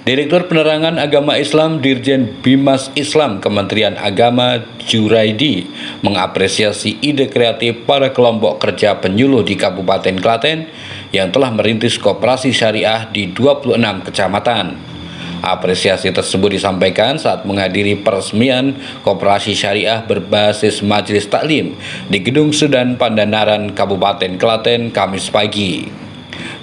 Direktur Penerangan Agama Islam Dirjen Bimas Islam Kementerian Agama Juraidi mengapresiasi ide kreatif para kelompok kerja penyuluh di Kabupaten Klaten yang telah merintis koperasi syariah di 26 kecamatan. Apresiasi tersebut disampaikan saat menghadiri peresmian koperasi syariah berbasis Majelis Taklim di Gedung Sudan Pandanaran Kabupaten Klaten Kamis pagi.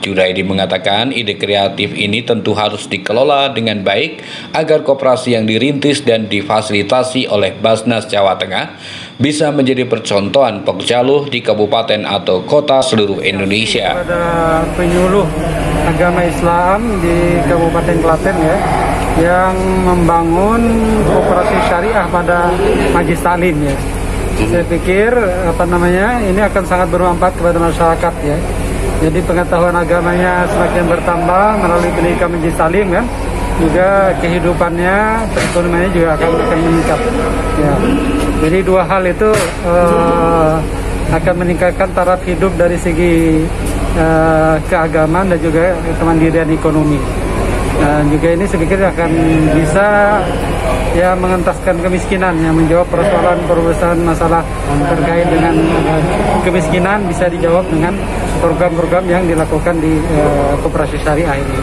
Juraidi mengatakan ide kreatif ini tentu harus dikelola dengan baik agar koperasi yang dirintis dan difasilitasi oleh Basnas Jawa Tengah bisa menjadi percontohan Pokjaluh di kabupaten atau kota seluruh Indonesia. Ada penyuluh agama Islam di Kabupaten Klaten yang membangun koperasi syariah pada Majelis Taklim ya. Saya pikir ini akan sangat bermanfaat kepada masyarakat ya. Jadi pengetahuan agamanya semakin bertambah melalui pendidikan Majelis Taklim kan, juga kehidupannya, perekonomiannya juga akan meningkat. Ya. Jadi dua hal itu akan meningkatkan taraf hidup dari segi keagamaan dan juga kemandirian ekonomi. Dan juga ini saya pikir akan bisa mengentaskan kemiskinan, yang menjawab persoalan masalah terkait dengan kemiskinan bisa dijawab dengan program-program yang dilakukan di koperasi syariah ini.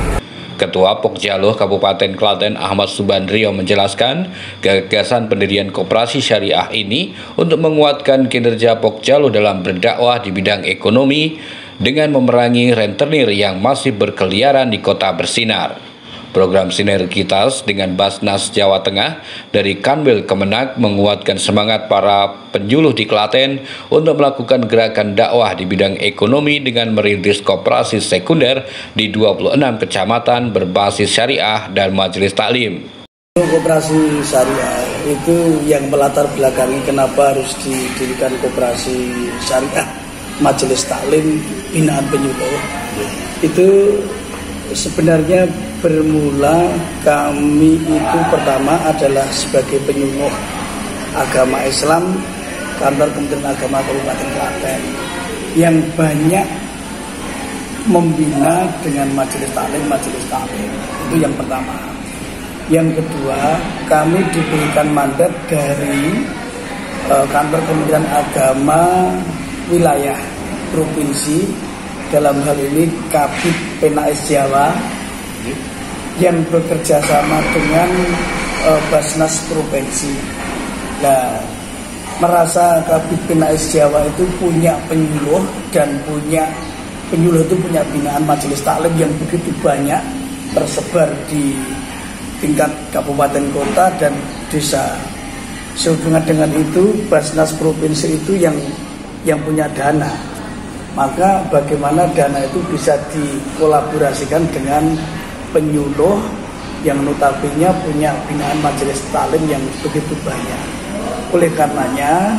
Ketua Pokjaluh Kabupaten Klaten Ahmad Subandrio menjelaskan gagasan pendirian koperasi syariah ini untuk menguatkan kinerja Pokjaluh dalam berdakwah di bidang ekonomi dengan memerangi rentenir yang masih berkeliaran di kota bersinar. Program sinergitas dengan Basnas Jawa Tengah dari Kanwil Kemenak menguatkan semangat para penyuluh di Klaten untuk melakukan gerakan dakwah di bidang ekonomi dengan merintis koperasi sekunder di 26 kecamatan berbasis syariah dan majelis taklim. Koperasi syariah itu yang melatar belakangi kenapa harus didirikan koperasi syariah majelis taklim binaan penyuluh. Itu sebenarnya bermula kami itu pertama adalah sebagai penyuluh agama Islam kantor Kementerian Agama Kabupaten Klaten yang banyak membina dengan majelis taklim. Itu yang pertama. Yang kedua, kami diberikan mandat dari kantor Kementerian Agama wilayah provinsi, dalam hal ini Kabid Penais Jawa, yang bekerja sama dengan Basnas Provinsi. Nah, merasa Kabid Penais Jawa itu punya penyuluh dan penyuluh itu punya binaan majelis taklim yang begitu banyak tersebar di tingkat kabupaten kota dan desa. Sehubungan dengan itu, Basnas Provinsi itu yang punya dana. Maka bagaimana dana itu bisa dikolaborasikan dengan penyuluh yang notabene punya binaan majelis taklim yang begitu banyak. Oleh karenanya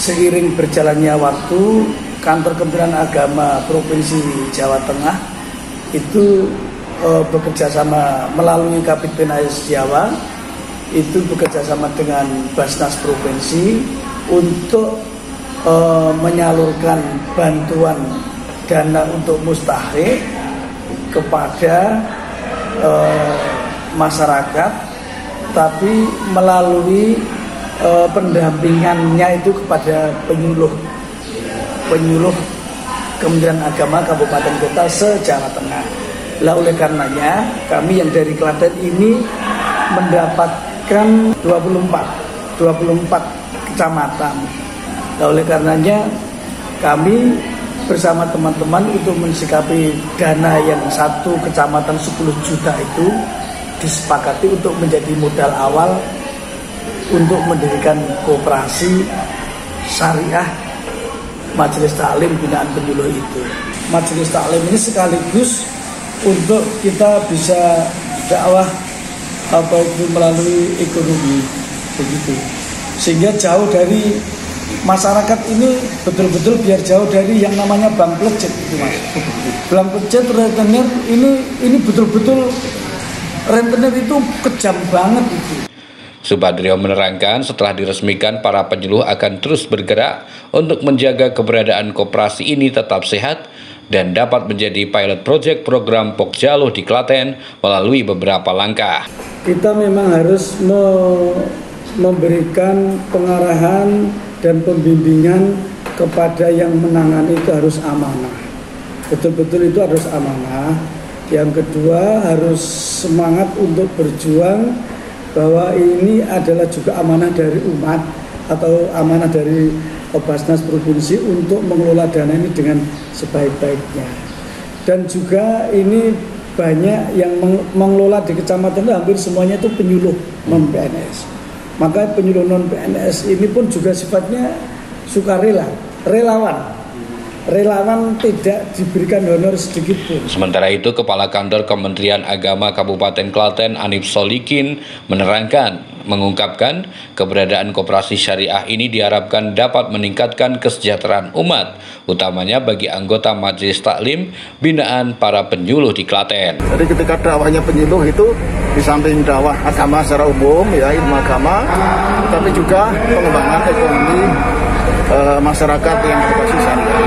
seiring berjalannya waktu, kantor Kementerian Agama Provinsi Jawa Tengah itu bekerja sama melalui Kabid Penais Jawa, itu bekerja sama dengan Basnas Provinsi untuk menyalurkan bantuan dana untuk mustahik kepada masyarakat, tapi melalui pendampingannya itu kepada penyuluh Kementerian Agama Kabupaten Kota se-Jawa Tengah. Lah oleh karenanya kami yang dari Klaten ini mendapatkan 24 kecamatan. Lah oleh karenanya kami bersama teman-teman untuk mensikapi dana yang satu kecamatan 10 juta itu disepakati untuk menjadi modal awal untuk mendirikan koperasi syariah majelis taklim binaan penyuluh itu. Majelis taklim ini sekaligus untuk kita bisa dakwah melalui ekonomi begitu, sehingga jauh dari masyarakat ini betul-betul biar jauh dari yang namanya bank plecet itu mas. Bank plecet rentenir ini betul-betul rentenir itu kejam banget itu. Subandrio menerangkan setelah diresmikan para penyuluh akan terus bergerak untuk menjaga keberadaan koperasi ini tetap sehat dan dapat menjadi pilot project program Pokjaluh di Klaten melalui beberapa langkah. Kita memang harus memberikan pengarahan dan pembimbingan kepada yang menangani itu harus amanah. Betul-betul itu harus amanah. Yang kedua harus semangat untuk berjuang bahwa ini adalah juga amanah dari umat atau amanah dari Basnas Provinsi untuk mengelola dana ini dengan sebaik-baiknya. Dan juga ini banyak yang mengelola di kecamatan itu hampir semuanya itu penyuluh non-PNS. Maka penyuluh non-PNS ini pun juga sifatnya sukarela, relawan tidak diberikan honor sedikit pun. Sementara itu, Kepala Kantor Kementerian Agama Kabupaten Klaten Anif Solikin mengungkapkan keberadaan koperasi syariah ini diharapkan dapat meningkatkan kesejahteraan umat, utamanya bagi anggota Majelis Taklim binaan para penyuluh di Klaten. Jadi ketika dakwahnya penyuluh itu di samping dakwah agama secara umum, ya ilmu agama, tapi juga pengembangan ekonomi masyarakat yang berbasis syariah.